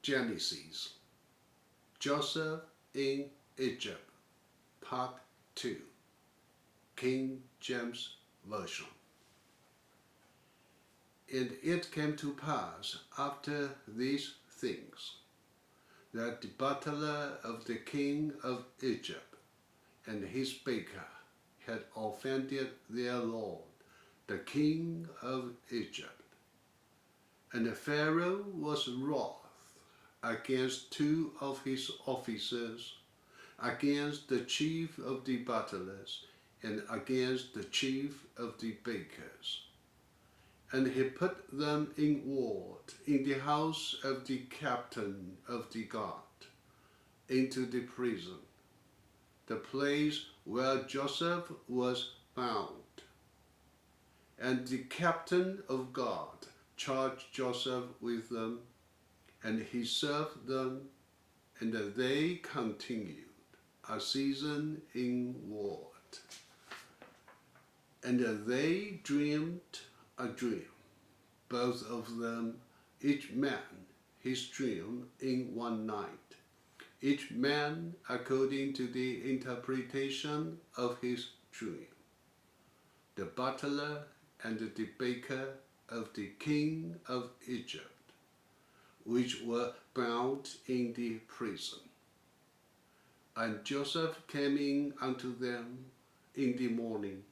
Genesis, Joseph in Egypt, Part 2, King James Version. And it came to pass after these things, that the butler of the king of Egypt and his baker had offended their lord, the king of Egypt. And the Pharaoh was wroth against two of his officers, against the chief of the butlers, and against the chief of the bakers. And he put them in ward in the house of the captain of the guard, into the prison, the place where Joseph was bound. And the captain of guard charged Joseph with them, and he served them, and they continued a season in ward. And they dreamed a dream, both of them, each man his dream in one night, each man according to the interpretation of his dream. The butler and the baker of the king of Egypt, which were bound in the prison. And Joseph came in unto them in the morning,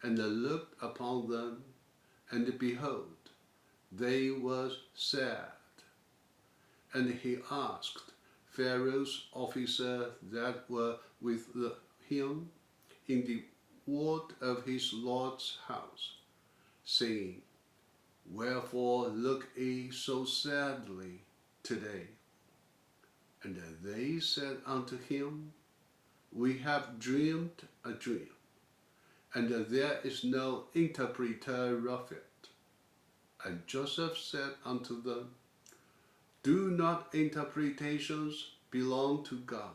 and looked upon them, and behold, they were sad. And he asked Pharaoh's officers that were with him in the ward of his lord's house, saying, Wherefore look ye so sadly today? And they said unto him, We have dreamed a dream, and there is no interpreter of it. And Joseph said unto them, Do not interpretations belong to God?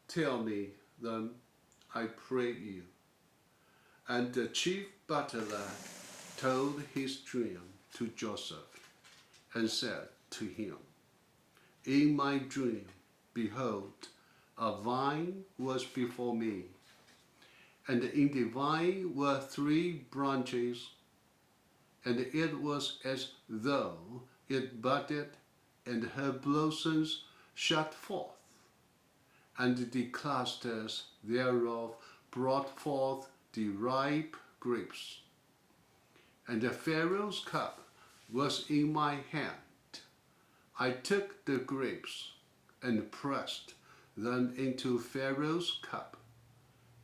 Tell me them, I pray you. And the chief butler told his dream to Joseph, and said to him, In my dream, behold, a vine was before me, and in the vine were 3 branches, and it was as though it budded, and her blossoms shot forth, and the clusters thereof brought forth the ripe grapes. And the Pharaoh's cup was in my hand. I took the grapes and pressed them into Pharaoh's cup,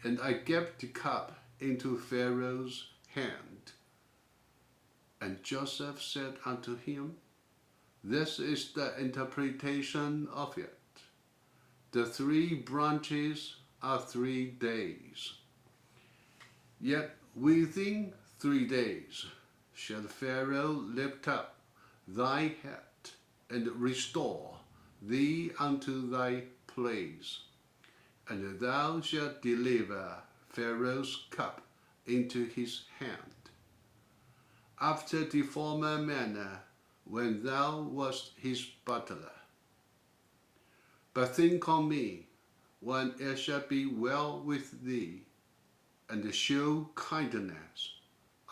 and I gave the cup into Pharaoh's hand. And Joseph said unto him, This is the interpretation of it. The 3 branches are 3 days. Yet within 3 days shall Pharaoh lift up thy head, and restore thee unto thy place, and thou shalt deliver Pharaoh's cup into his hand, after the former manner when thou wast his butler. But think on me when it shall be well with thee, and show kindness,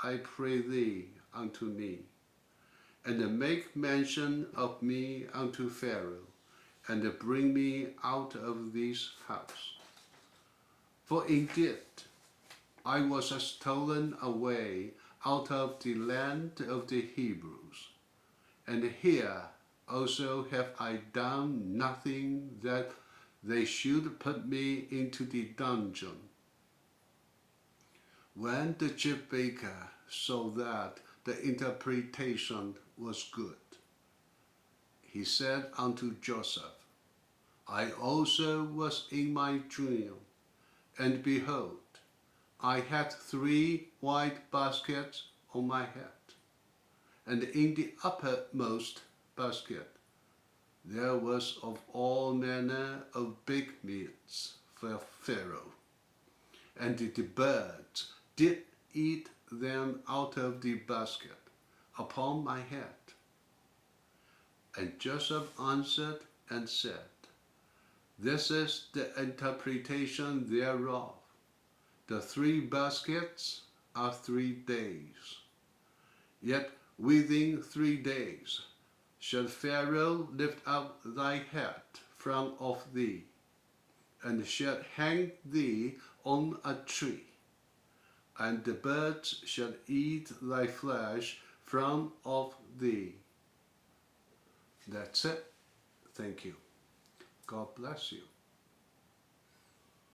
I pray thee, unto me, and make mention of me unto Pharaoh, and bring me out of this house. For indeed I was stolen away out of the land of the Hebrews, and here also have I done nothing that they should put me into the dungeon. When the chief baker saw that the interpretation was good, he said unto Joseph, I also was in my dream, and behold, I had 3 white baskets on my head, and in the uppermost basket there was of all manner of big meats for Pharaoh, and the birds did eat them out of the basket upon my head. And Joseph answered and said, This is the interpretation thereof. The 3 baskets are 3 days. Yet within 3 days shall Pharaoh lift up thy head from off thee, and shall hang thee on a tree, and the birds shall eat thy flesh from off thee. That's it. Thank you. God bless you.